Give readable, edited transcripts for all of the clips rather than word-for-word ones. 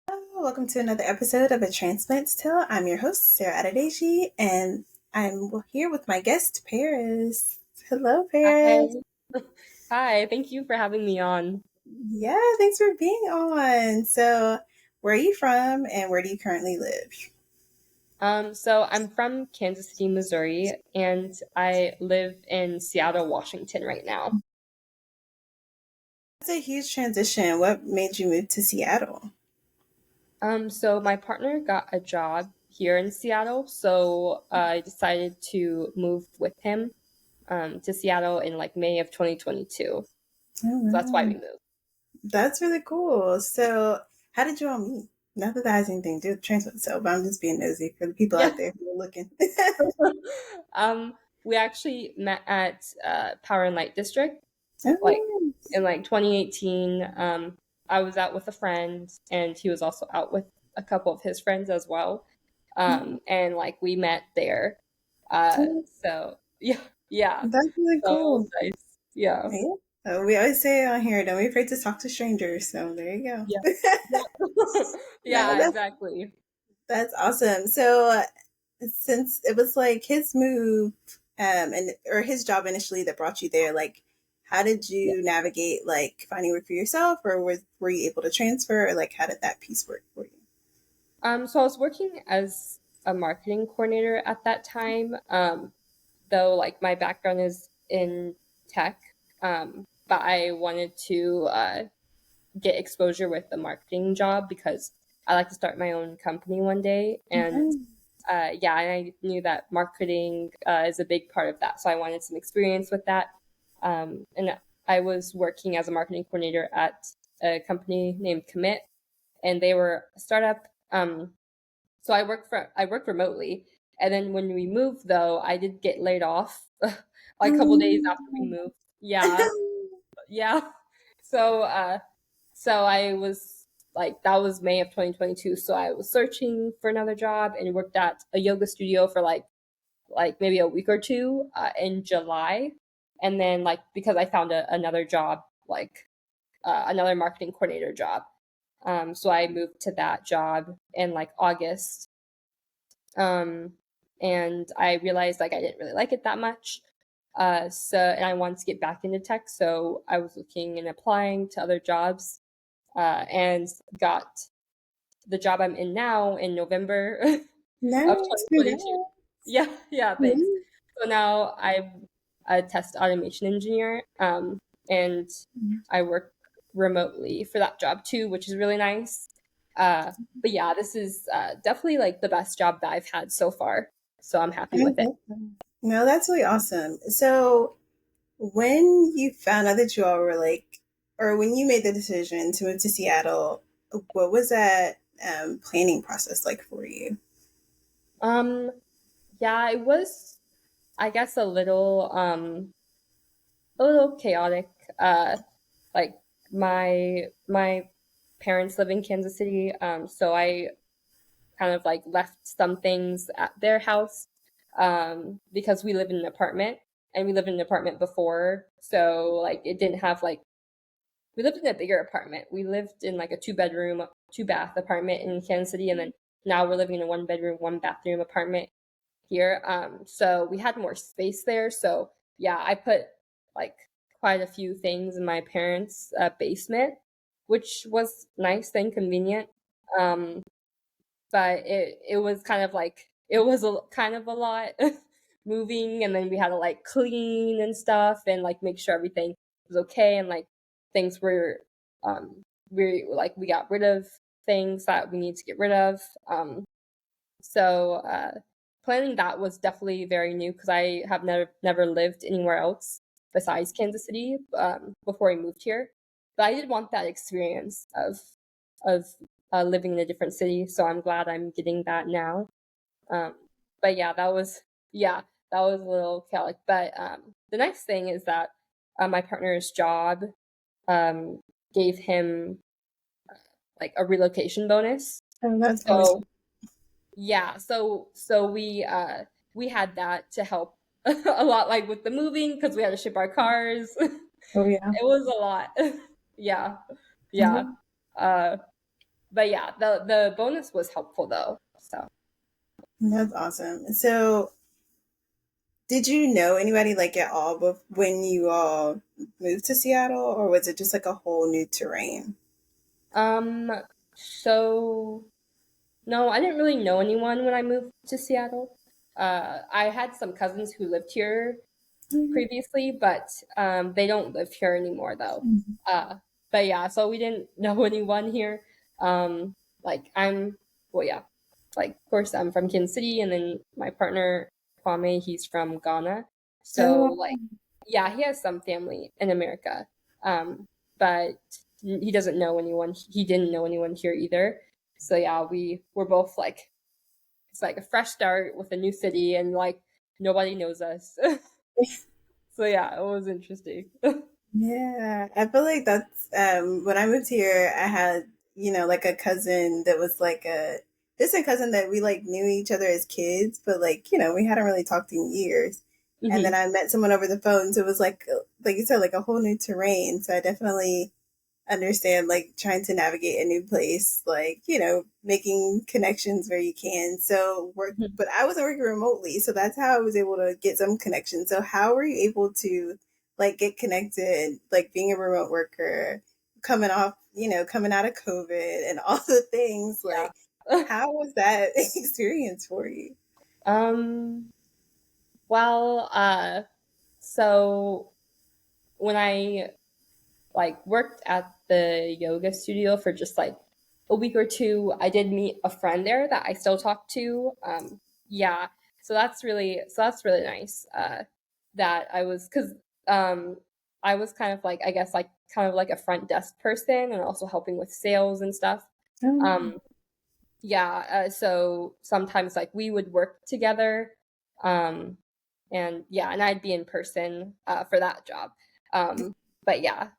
Hello, welcome to another episode of A Transplant Tale. I'm your host, Sarah Adedeji, and I'm here with my guest, Paris. Hello, Hi. Paris. Hi, thank you for having me on. Yeah, thanks for being on. So, where are you from and where do you currently live? So I'm from Kansas City, Missouri, and I live in Seattle, Washington right now. That's a huge transition. What made you move to Seattle? So my partner got a job here in Seattle, so I decided to move with him to Seattle in like May of 2022. Oh, So that's why we wow. moved. That's really cool. So, how did you all meet? Not that that has anything to do with transplant, so, but I'm just being nosy for the people Yeah. out there who are looking. um, we actually met at Power and Light District like Oh, in like 2018. I was out with a friend, and he was also out with a couple of his friends as well. And like we met there. Uh, nice. so yeah, yeah. That's really So it was cool. nice. Yeah, Yeah. We always say on here, don't be afraid to talk to strangers. So there you yeah, go. yeah. No, Yeah, exactly. that's awesome. So since it was like his move, and or his job initially that brought you there, like how did Yeah. you navigate like finding work for yourself, or were you able to transfer, or like how did that piece work for you? So I was working as a marketing coordinator at that time. Though like my background is in tech, but I wanted to get exposure with the marketing job because I like to start my own company one day. And Mhm. yeah, and I knew that marketing is a big part of that. So I wanted some experience with that. And I was working as a marketing coordinator at a company named Commit, and they were a startup. So I worked remotely. And then when we moved, though, I did get laid off like a couple days after we moved. Yeah, yeah. So so I was like, that was May of 2022. So I was searching for another job and worked at a yoga studio for like maybe a week or two in July. And then like because I found another job, like another marketing coordinator job. So I moved to that job in like August. Um, and I realized like I didn't really like it that much. And I wanted to get back into tech, so I was looking and applying to other jobs, and got the job I'm in now in November of Nice. 2022. Yeah, yeah, thanks. Congrats. So now I'm a test automation engineer, and I work remotely for that job too, which is really nice. But yeah, this is definitely like the best job that I've had so far. So I'm happy I with it. love that. No, that's really awesome. So, when you found out that you all were like, or when you made the decision to move to Seattle, what was that planning process like for you? Um, yeah, it was, I guess, a little chaotic. Like my parents live in Kansas City, so I kind of like left some things at their house because we live in an apartment, and we lived in an apartment before, so like it didn't have like we lived in a bigger apartment. We lived in like a two-bedroom, two-bath apartment in Kansas City, and then now we're living in a one-bedroom, one-bathroom apartment here. So we had more space there. So yeah, I put like quite a few things in my parents' basement, which was nice and convenient. Um, but it was kind of like it was kind of a lot moving, and then we had to like clean and stuff and like make sure everything was okay, and like things were we got rid of things that we need to get rid of. So planning that was definitely very new because I have never lived anywhere else besides Kansas City before I moved here. But I did want that experience of living in a different city, so I'm glad I'm getting that now. Um, but yeah, that was a little chaotic. But the next thing is that my partner's job um, gave him like a relocation bonus. Oh, that's always So yeah, so we had that to help a lot like with the moving because we had to ship our cars. Oh yeah. It was a lot. Yeah. Yeah. Yeah. Uh but yeah, the bonus was helpful though. So That's awesome. So, did you know anybody like at all when you all moved to Seattle, or was it just like a whole new terrain? um so no, I didn't really know anyone when I moved to Seattle. I had some cousins who lived here Mhm. previously, but they don't live here anymore though. Uh, but yeah, so we didn't know anyone here. Um, like I'm, well, yeah, like of course I'm from Kansas City, and then my partner Kwame, he's from Ghana. Oh, So wow. like, yeah, he has some family in America, but he doesn't know anyone. He didn't know anyone here either. So yeah, we were both like, it's like a fresh start with a new city, and like nobody knows us. So yeah, it was interesting. Yeah, I feel like that's when I moved here, I had, like a cousin that was like a distant cousin that we like knew each other as kids, but like, we hadn't really talked in years. And then Hmm. I met someone over the phone, so it was like you said, like a whole new terrain. So I definitely understand like trying to navigate a new place, like, making connections where you can. So work, but I wasn't working remotely. So that's how I was able to get some connections. So how were you able to like get connected, like being a remote worker, coming out of COVID and all the things, Yeah. like, how was that experience for you? Um, well, so when I like worked at the yoga studio for just like a week or two, I did meet a friend there that I still talk to. Yeah, so that's really nice. That I was because um I was kind of like I guess like kind of like a front desk person and also helping with sales and stuff. Um, yeah, so sometimes like we would work together, um, and yeah, and I'd be in person for that job. Um, but yeah,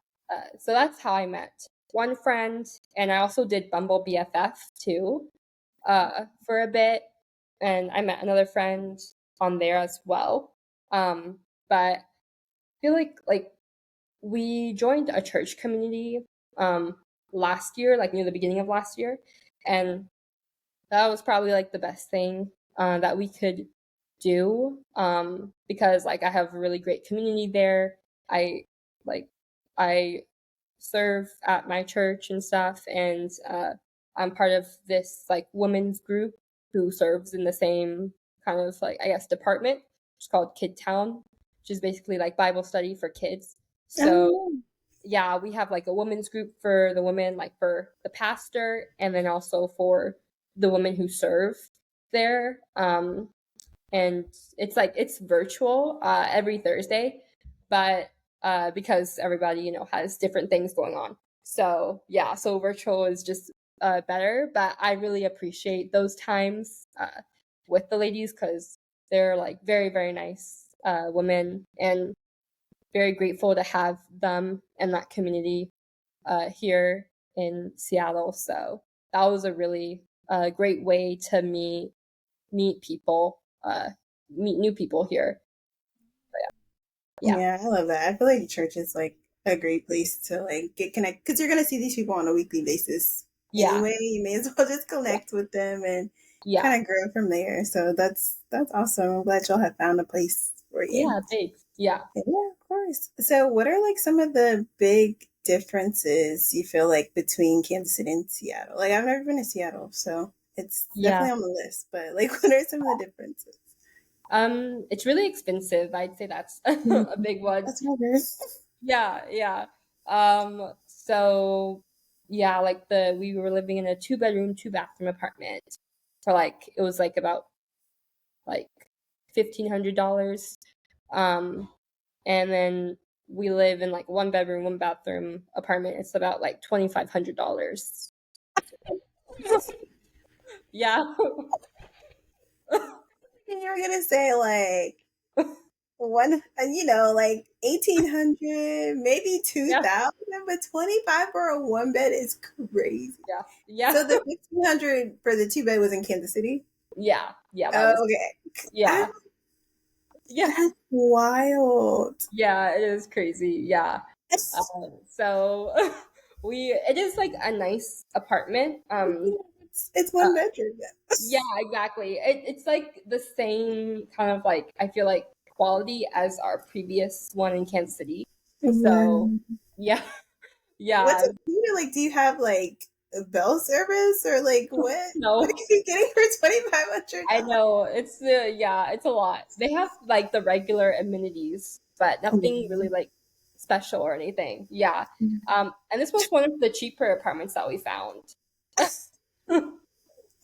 so that's how I met one friend, and I also did Bumble BFF too for a bit, and I met another friend on there as well. But I feel like we joined a church community last year, like near the beginning of last year, and that was probably like the best thing that we could do because like I have a really great community there. I like I serve at my church and stuff, and I'm part of this like women's group who serves in the same kind of like I guess department. It's called Kid Town, which is basically like Bible study for kids. So Oh, yeah, we have like a women's group for the women, like for the pastor, and then also for the women who serve there. And it's like it's virtual every Thursday, but because everybody has different things going on. So yeah, so virtual is just better. But I really appreciate those times with the ladies because they're like very very nice women and very grateful to have them and that community here in Seattle. So that was a really great way to meet people, meet new people here. Yeah, yeah, I love that. I feel like church is like a great place to like get connected because you're gonna see these people on a weekly basis yeah, anyway. You may as well just yeah, connect with them and yeah, kind of grow from there. So that's awesome. I'm glad y'all have found a place for you. yeah. Thanks. Yeah, Yeah, of course. So, what are like some of the big differences you feel like between Kansas City and Seattle? Like, I've never been to Seattle, so it's yeah. definitely on the list. But like, what are some of the differences? It's really expensive. I'd say that's Mhm. a big one. That's my girl. Yeah, yeah. So yeah, like we were living in a two-bedroom, two-bathroom apartment for like it was like about like $1,500. Um, and then we live in like one bedroom, one bathroom apartment. It's about like $2,500. Yeah, And you were gonna say like one, like 1,800, maybe two yeah, thousand, but 25 for a one bed is crazy. yeah, So yeah, the 1,500 for the two bed was in Kansas City. yeah, yeah. That Oh, was okay. I yeah, Yeah. That's wild. Yeah, it is crazy. Yeah. So it is like a nice apartment. It's Uh, one bedroom. yeah, exactly. It's like the same kind of like, I feel like, quality as our previous one in Kansas City. So Wow. yeah, What's yeah. it like? Do you have like a bell service or like what are No, you getting for $2,500? I know it's yeah, it's a lot. They have like the regular amenities, but nothing really like special or anything. Yeah. And this was one of the cheaper apartments that we found. Oh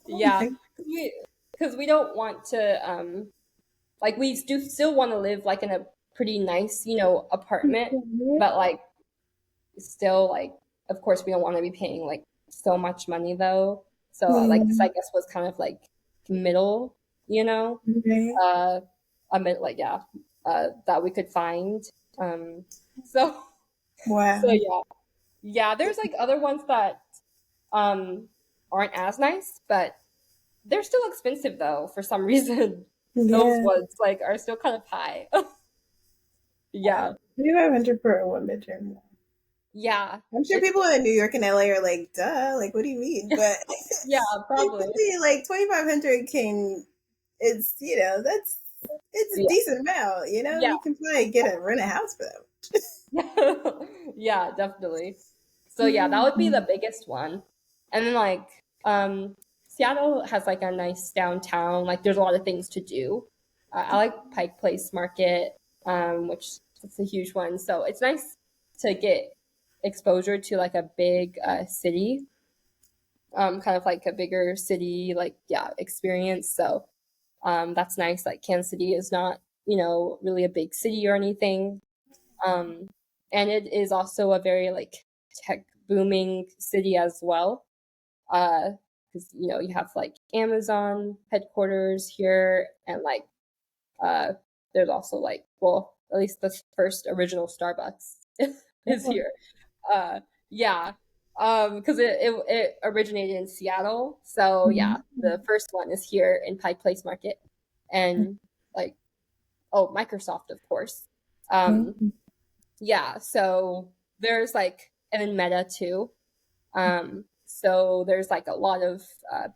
Yeah, my because we don't want to like we do still want to live like in a pretty nice, apartment, God. but like still like of course we don't want to be paying like so much money though. So like this I Mm, guess was kind of like middle, you know, okay. uh a mid like yeah, that we could find. Um so so Wow. yeah. Yeah, there's like other ones that um aren't as nice, but they're still expensive though for some reason. Those Yeah. ones like are still kind of high. Wow. Yeah. 2,500 for a one bedroom. Yeah. I'm sure It's people in New York and LA are like, duh, like what do you mean? But yeah, probably. like 2,500 can it's it's a Yeah. decent amount, you know? Yeah. You can probably get a rent a house for that. Yeah, definitely. So yeah, that would be Mhm. the biggest one. And then like Seattle has like a nice downtown, like there's a lot of things to do. I like Pike Place Market, which it's a huge one. So it's nice to get exposure to like a big city, kind of like a bigger city, like yeah, experience. So that's nice. Like Kansas City is not, really a big city or anything. Um, and it is also a very like tech booming city as well. Because you have like Amazon headquarters here, and like uh, there's also like, well, at least the first original Starbucks is here. Uh, yeah, because it originated in Seattle, so yeah, the first one is here in Pike Place Market, and like, oh, Microsoft, of course. Um, yeah, so there's like, and then Meta too. So there's like a lot of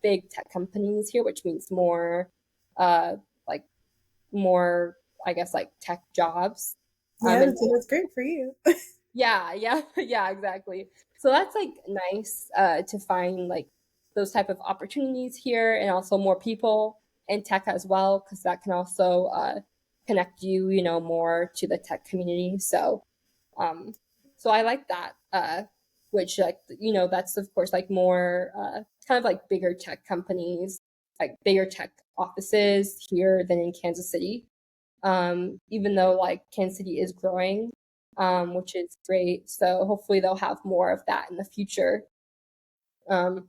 big tech companies here, which means more, uh, like more, I guess, like tech jobs. Yeah, And so that's great for you. yeah, yeah, yeah, exactly. So that's like nice to find like those type of opportunities here, and also more people in tech as well, because that can also connect you, more to the tech community. Um, so I like that. Which like that's of course like more kind of like bigger tech companies, like bigger tech offices here than in Kansas City. Even though like Kansas City is growing, which is great. So hopefully they'll have more of that in the future.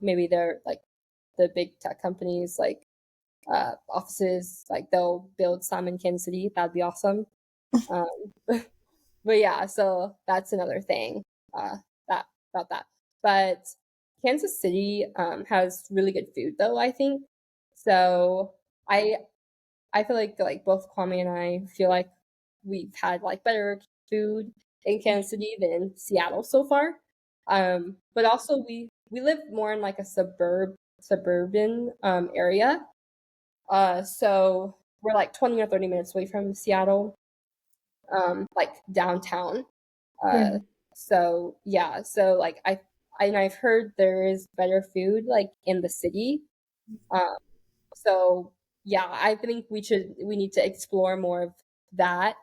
Maybe they're like the big tech companies, like offices, like they'll build some in Kansas City. That'd be awesome. Um, but yeah, so that's another thing that about that. But Kansas City has really good food, though I think. So I I feel like both Kwame and I feel like we've had like better food in Kansas City than in Seattle so far. But also we live more in like a suburban area. So we're like 20 or 30 minutes away from Seattle, like downtown. Yeah. Uh, so yeah, so like I've heard there is better food like in the city. Um, so yeah, I think we need to explore more of that.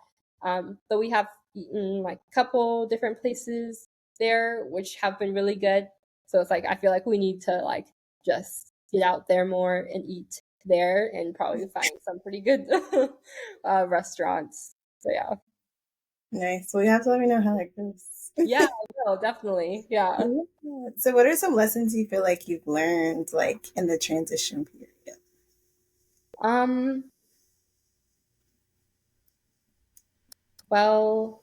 But we have eaten like a couple different places there, which have been really good. So it's like I feel like we need to like just get out there more and eat there, and probably find some pretty good restaurants. So yeah, Nice. Well, you have to let me know how that goes. yeah, no, definitely, yeah. Yeah. So, what are some lessons you feel like you've learned, like in the transition period? Um, well,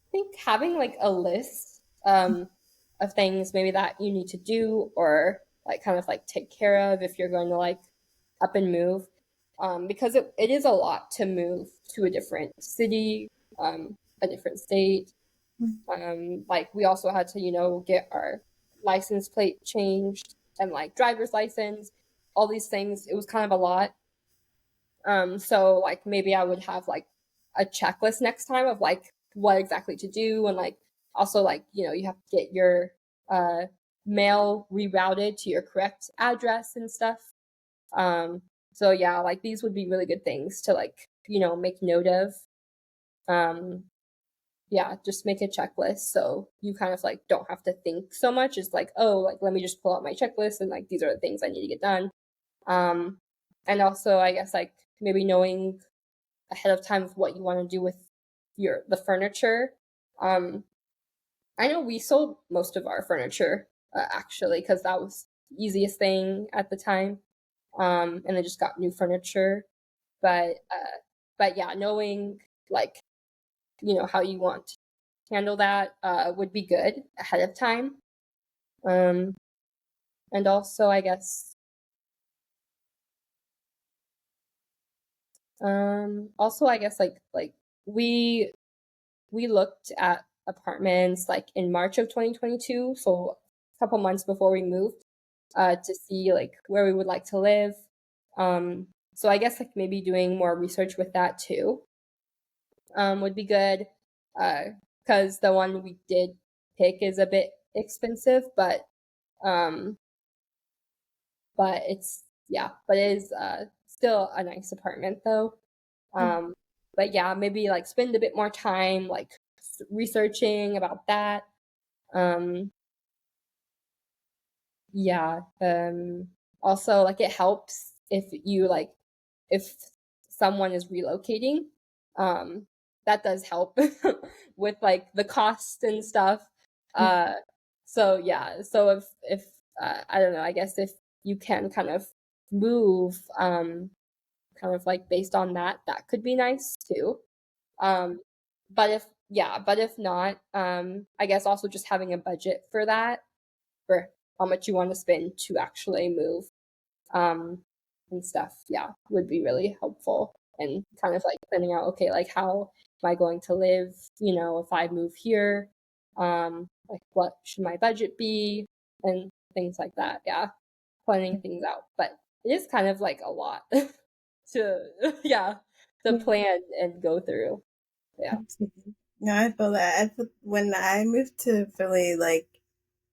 I think having like a list of things maybe that you need to do, or like kind of like take care of if you're going to like up and move. because it is a lot to move to a different city, a different state. Like we also had to, get our license plate changed and like driver's license, all these things. It was kind of a lot. So like maybe I would have like a checklist next time of like what exactly to do, and like also like, you have to get your uh mail rerouted to your correct address and stuff. Um, so yeah, like these would be really good things to like, make note of. Um, yeah, just make a checklist so you kind of like don't have to think so much. It's like, oh, like let me just pull out my checklist and like these are the things I need to get done. Um, and also I guess like maybe knowing ahead of time of what you want to do with the furniture. Um, I know we sold most of our furniture actually because that was the easiest thing at the time. And then just got new furniture. But yeah, knowing like how you want to handle that would be good ahead of time. Um, and also I guess like we we looked at apartments like in March of 2022, so a couple months before we moved, to see like where we would like to live. So I guess like maybe doing more research with that too, would be good. Because the one we did pick is a bit expensive, um, but it's yeah, but it is still a nice apartment though. Um, but yeah, maybe like spend a bit more time like researching about that. Um, yeah. Also, like it helps if someone is relocating. Um, that does help with like the cost and stuff. Uh, so yeah. So if I don't know, I guess if you can kind of move, kind of like based on that, that could be nice too. Um, but if not, I guess also just having a budget for that, for how much you want to spend to actually move, um, and stuff, yeah, would be really helpful. And kind of like planning out, okay, like how am I going to live, if I move here? Like what should my budget be? And things like that. Yeah. Planning things out. But it is kind of like a lot to yeah, to plan and go through. Yeah. Absolutely. No, I feel that. When I moved to Philly, like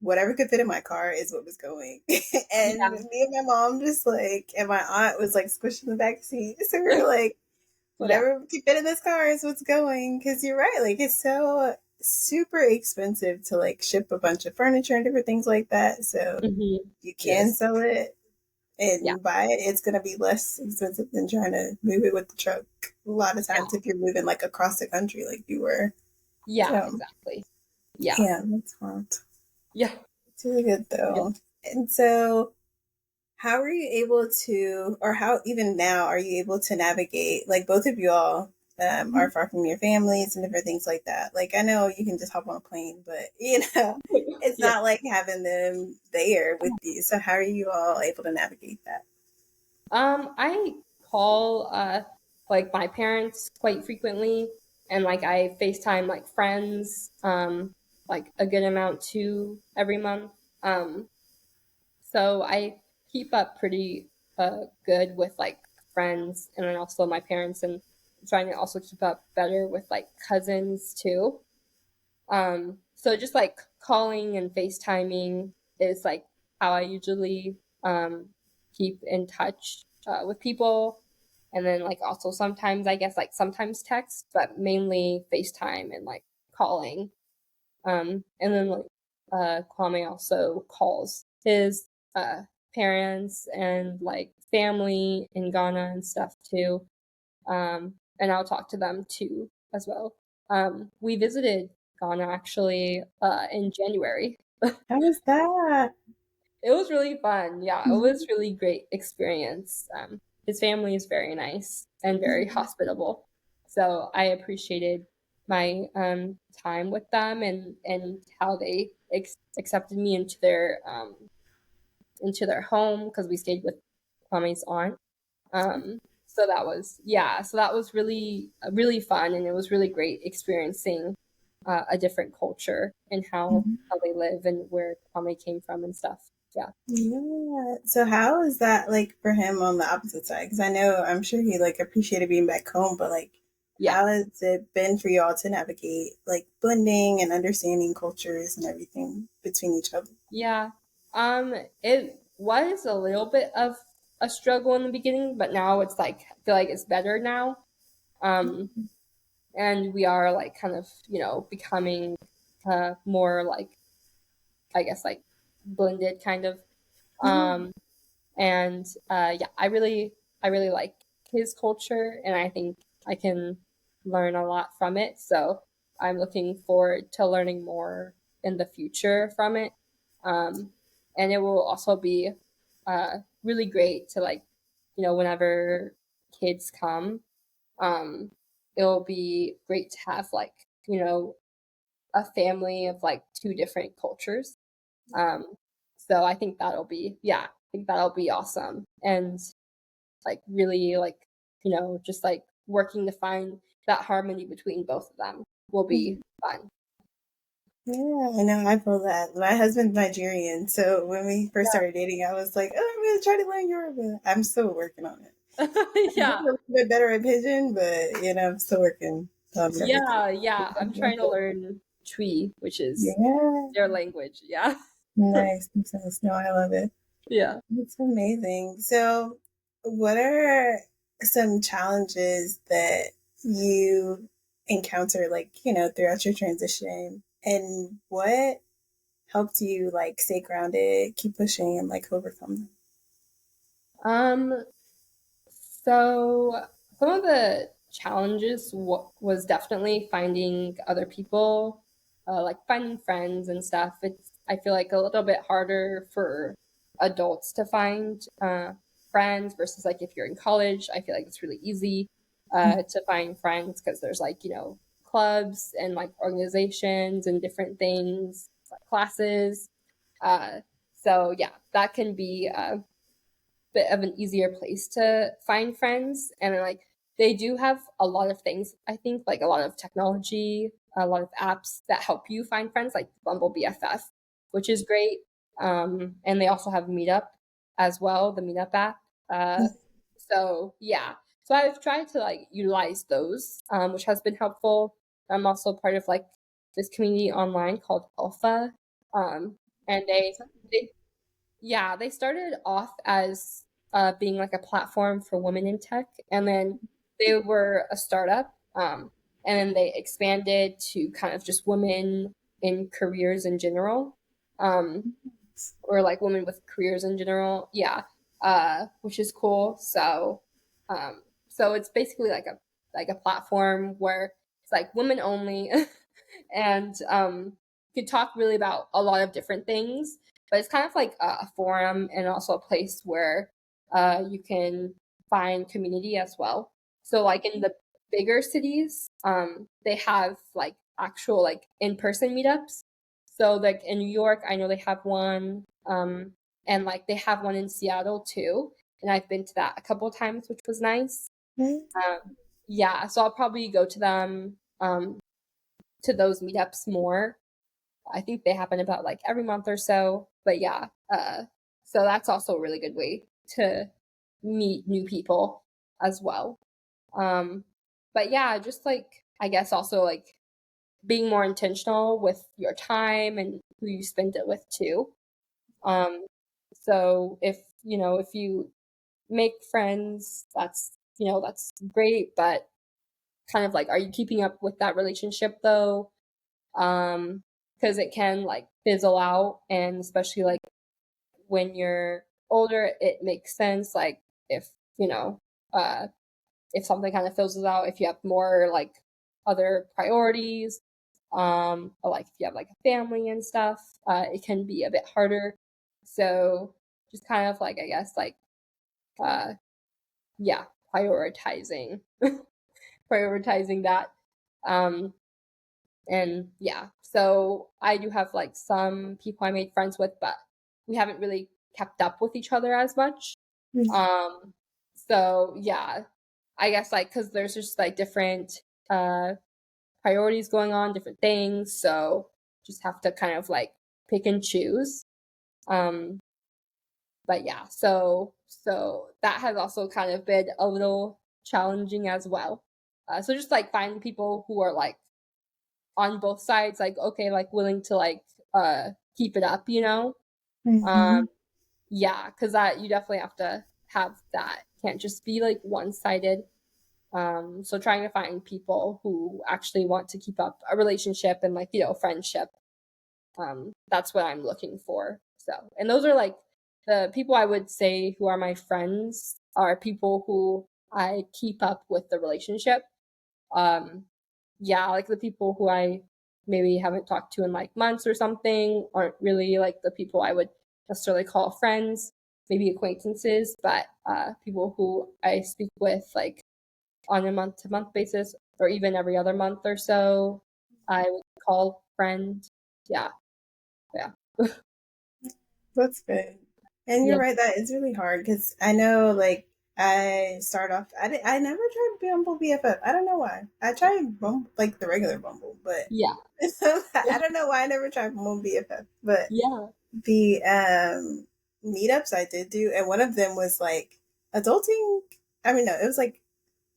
whatever could fit in my car is what was going. And Yeah. me and my mom just like, and my aunt was like squishing the back seat. So we were like, Yeah. whatever can fit in this car is what's going. Because you're right, like it's so super expensive to like ship a bunch of furniture and different things like that. So Mhm. you can Yes. sell it Yeah. and buy it, it's going to be less expensive than trying to move it with the truck. A lot of Yeah. times, if you're moving like across the country, like you were. Yeah, So, exactly. Yeah. yeah, that's hard. Yeah. It's really good Yeah. though. And so, how are you able to, or how even now are you able to navigate? Like both of you all are far from your families and different things like that. Like I know you can just hop on a plane, but it's Yeah. not like having them there with you. So how are you all able to navigate that? I call like my parents quite frequently, and like I FaceTime like friends like a good amount too every month. Um so I keep up pretty good with like friends, and then also my parents, and trying to also keep up better with like cousins too. So just like calling and FaceTiming is like how I usually keep in touch with people. And then like also sometimes I guess like sometimes text, but mainly FaceTime and like calling. And then like Kwame also calls his uh parents and like family in Ghana and stuff too. And I'll talk to them too as well. We visited Ghana actually in January. How was that? It was really fun. Yeah, it was really great experience. His family is very nice and very hospitable, so I appreciated my time with them, and how they accepted me into their home because we stayed with Kwame's aunt. So that was, yeah, so that was really really fun, and it was really great experiencing a different culture and how they live and where family came from and stuff. Yeah. Yeah. So how is that like for him on the opposite side? Because I know I'm sure he like appreciated being back home, but like, Yeah. how has it been for y'all to navigate like blending and understanding cultures and everything between each other? Yeah. It was a little bit of a struggle in the beginning, but now it's like I feel like it's better now. Um, and we are like kind of, becoming more like, I guess, like blended kind of. Yeah. Um, and yeah, I really like his culture, and I think I can learn a lot from it. So I'm looking forward to learning more in the future from it. Um, and it will also be really great to like, whenever kids come, um, it'll be great to have like, a family of like two different cultures. um, so I think that'll be, yeah, I think that'll be awesome. And like really like, just like working to find that harmony between both of them will be fun. Yeah, I know. I feel that. My husband's Nigerian, so when we first started dating, I was like, "Oh, I'm gonna try to learn Yoruba." I'm still working on it. I'm Yeah. getting a little bit better at pigeon, but I'm still working on everything. Yeah, yeah. I'm trying to learn Twi, which is Yeah, their language. Yeah. nice. Nice. No, I love it. Yeah. It's amazing. So, what are some challenges that you encounter, like, throughout your transition? And what helped you, like, stay grounded, keep pushing, and, like, overcome them? Um, So some of the challenges was definitely finding other people, like finding friends and stuff. It's I feel like a little bit harder for adults to find friends versus like if you're in college. I feel like it's really easy to find friends because there's like clubs and like organizations and different things, like classes. Uh, so yeah, that can be bit of an easier place to find friends. And like they do have a lot of things, I think, like a lot of technology, a lot of apps that help you find friends, like Bumble BFF, which is great. And they also have Meetup as well, the Meetup app. So yeah, so I've tried to like utilize those, which has been helpful. I'm also part of like this community online called Alpha, and they yeah, they started off as being like a platform for women in tech, and then they were a startup, and then they expanded to kind of just women in careers in general, um, or like women with careers in general. Yeah, which is cool. So it's basically like a platform where it's like women only, and you can talk really about a lot of different things. But it's kind of like a forum and also a place where you can find community as well. So like in the bigger cities, they have like actual like in-person meetups. So like in New York, I know they have one, and like they have one in Seattle too. And I've been to that a couple of times, which was nice. Yeah, so I'll probably go to them, to those meetups more. I think they happen about like every month or so. But yeah, so that's also a really good way to meet new people as well. Um, but yeah, just like I guess also like being more intentional with your time and who you spend it with too. Um, so if you make friends, that's great, but kind of like, are you keeping up with that relationship though? Because it can like fizzle out, and especially like when you're older, it makes sense. Like if you know, uh, if something kind of fizzles out, if you have more like other priorities, or like if you have like a family and stuff, it can be a bit harder. So just kind of like I guess like uh, yeah, prioritizing prioritizing that. Um, And yeah, so I do have like some people I made friends with, but we haven't really kept up with each other as much. Mhm. Um, so yeah, I guess like because there's just like different uh priorities going on, different things, so just have to kind of like pick and choose. Um, but yeah, so that has also kind of been a little challenging as well. So just like finding people who are like on both sides, like okay, like willing to like keep it up, you know? Um, Mm-hmm. yeah, because that you definitely have to have that. Can't just be like one sided. So trying to find people who actually want to keep up a relationship and like, you know, friendship. That's what I'm looking for. So, and those are like the people I would say who are my friends are people who I keep up with the relationship. Um, yeah, like the people who I maybe haven't talked to in like months or something aren't really like the people I would necessarily call friends, maybe acquaintances, but people who I speak with like on a month to month basis or even every other month or so, I would call friend. Yeah, yeah. That's good. And you're Yeah. right, that is really hard because I know, like, I start off. I never tried Bumble BFF. I don't know why. I tried Bumble, like the regular Bumble, but Yeah. I don't know why I never tried Bumble BFF. But Yeah. the meetups I did do, and one of them was like adulting. I mean, no, it was like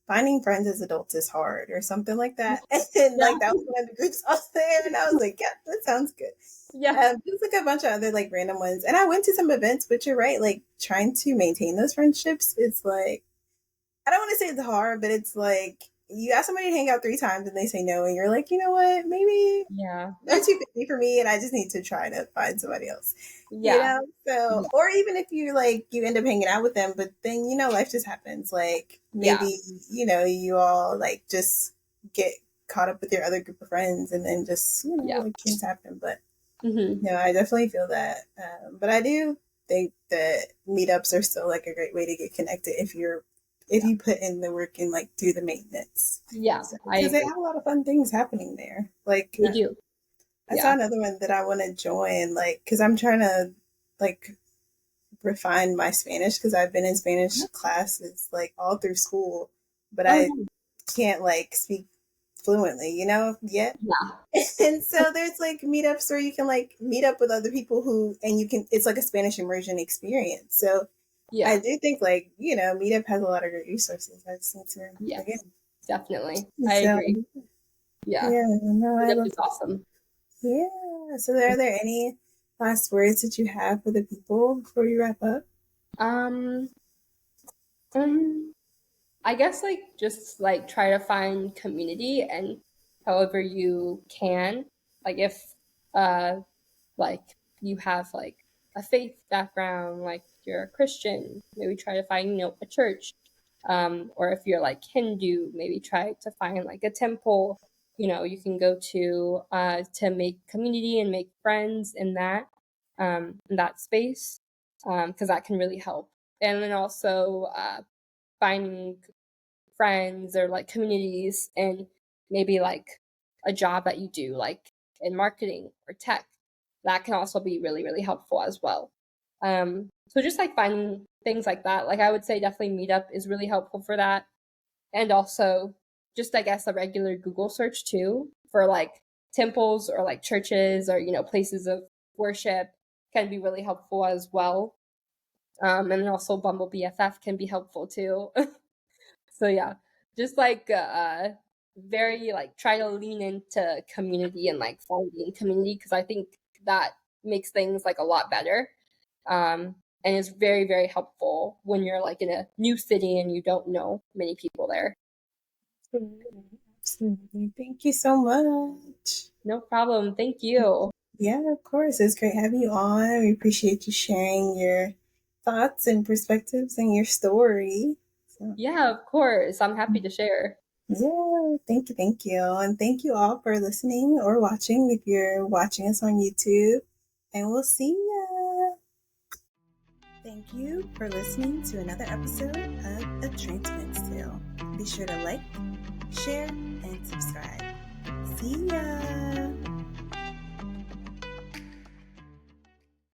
finding friends as adults is hard or something like that. And Yeah. like that was one of the groups out there, and I was like, yeah, that sounds good. Yeah. Just like a bunch of other like random ones. And I went to some events, but you're right, like trying to maintain those friendships is like, I don't want to say it's hard, but it's like you ask somebody to hang out 3 times and they say no, and you're like, you know what, maybe Yeah. they're too busy for me and I just need to try to find somebody else. You Yeah. know? So Yeah. or even if you like you end up hanging out with them, but then you know life just happens. Like Yeah. maybe, you know, you all like just get caught up with your other group of friends and then just, you know, Yeah. like things happen. But Hmm. no, I definitely feel that. But I do think that meetups are still like a great way to get connected if Yeah. you put in the work and like do the maintenance. Yeah. So I because they agree. have a lot of fun things happening there. Like They do. I saw Yeah. another one that I want to join, like because I'm trying to like refine my Spanish because I've been in Spanish classes like all through school, but Oh, I can't like speak fluently, you know, yet. yeah. And so there's like meetups where you can like meet up with other people who, and you can, it's like a Spanish immersion experience. So I Yeah. do think like, you know, Meetup has a lot of great resources. I just need to, Yes. again. Definitely. I So agree. Yeah. yeah, no, I Meetup love is that. awesome. Yeah. So are there any last words that you have for the people before you wrap up? Um, um, I guess like just like try to find community and however you can. Like if uh like you have like a faith background, like you're a Christian, maybe try to find, you know, a church. Or if you're like Hindu, maybe try to find like a temple, you know, you can go to make community and make friends in that space. Because that can really help. And then also finding friends or like communities and maybe like a job that you do like in marketing or tech that can also be really really helpful as well. So just like finding things like that, like I would say definitely meetup is really helpful for that. And also just I guess a regular Google search too for like temples or like churches or, you know, places of worship can be really helpful as well. And then also Bumble BFF can be helpful too. So yeah, just like very like try to lean into community and like finding community because I think that makes things like a lot better. And is very very helpful when you're like in a new city and you don't know many people there. Absolutely. Thank you so much. No problem. Thank you. Yeah, of course. It's great having you on. We appreciate you sharing your thoughts and perspectives and your story. So, Yeah, of course. I'm happy to share. yeah, thank you, thank you. And thank you all for listening or watching if you're watching us on YouTube. And we'll see ya. Thank you for listening to another episode of A Transplant's Tale. Be sure to like, share, and subscribe. See ya!